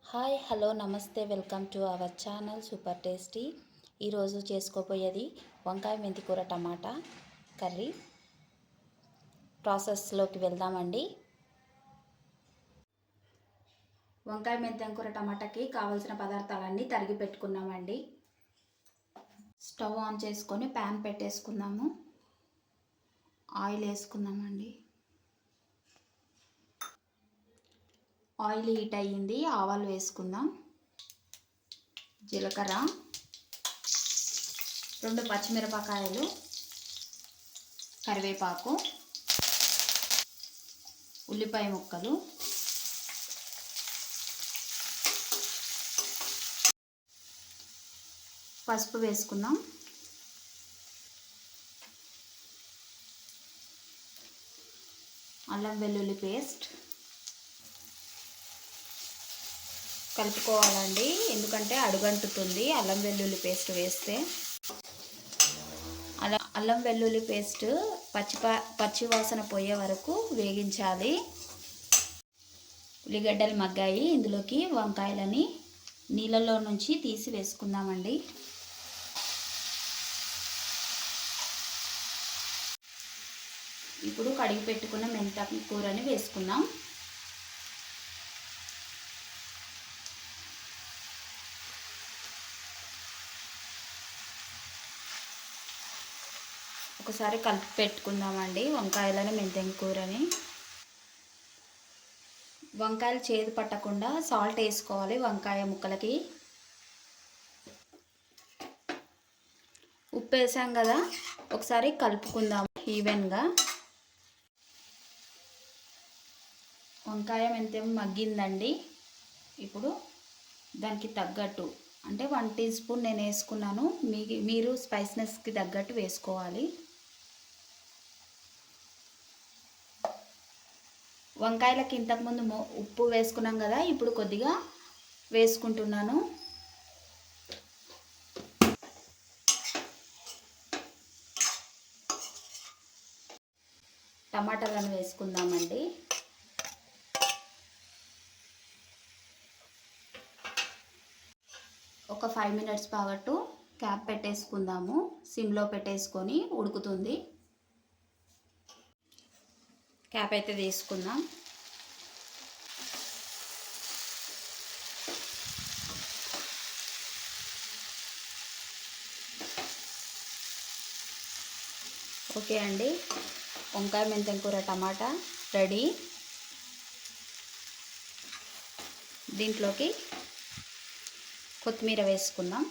Hi hello నమస్తే welcome to our channel super tasty. ఈరోజు చేసుకోబోయేది వంకాయ మెంతికూర టమాటా కర్రీ. ప్రాసెస్లోకి వెళ్దామండి. వంకాయ మెంతికూర టమాటాకి కావాల్సిన పదార్థాలన్నీ తరిగి పెట్టుకున్నామండి. స్టవ్ ఆన్ చేసుకొని ప్యాన్ పెట్టేసుకుందాము. ఆయిల్ వేసుకుందామండి. ఆయిల్ హీట్ అయ్యింది. ఆవాలు వేసుకుందాం. జీలకర్ర, 2 పచ్చిమిరపకాయలు, కరివేపాకు, ఉల్లిపాయ ముక్కలు, పసుపు వేసుకుందాం. అల్లం వెల్లుల్లి పేస్ట్ కలుపుకోవాలండి, ఎందుకంటే అడుగంటుతుంది అల్లం వెల్లుల్లి పేస్ట్ వేస్తే. అల్లం వెల్లుల్లి పేస్ట్ పచ్చి వాసన పోయే వరకు వేగించాలి. ఉల్లిగడ్డలు మగ్గాయి. ఇందులోకి వంకాయలని నీళ్ళలో నుంచి తీసి వేసుకుందామండి. ఇప్పుడు కడిగి పెట్టుకున్న మెంతి కూరని వేసుకుందాం. ఒకసారి కలిపి పెట్టుకుందామండి వంకాయలని మెంతి కూరని. వంకాయలు చేదు పట్టకుండా సాల్ట్ వేసుకోవాలి వంకాయ ముక్కలకి. ఉప్పు వేసాం కదా, ఒకసారి కలుపుకుందాం ఈవెన్గా. వంకాయ మెంతి మగ్గిందండి. ఇప్పుడు దానికి తగ్గట్టు అంటే 1 టీ స్పూన్ నేను వేసుకున్నాను. మీరు స్పైస్నెస్కి తగ్గట్టు వేసుకోవాలి. వంకాయలకి ఇంతకుముందు ఉప్పు వేసుకున్నాం కదా, ఇప్పుడు కొద్దిగా వేసుకుంటున్నాను. టమాటాలను వేసుకుందామండి. ఒక 5 మినిట్స్ పాటు క్యాప్ పెట్టేసుకుందాము. సిమ్లో పెట్టేసుకొని ఉడుకుతుంది. క్యాప్ అయితే తీసుకుందాం. ఓకే అండి, వంకాయ మెంతి కూర టమాటా రెడీ. దీంట్లోకి కొత్తిమీర వేసుకుందాం.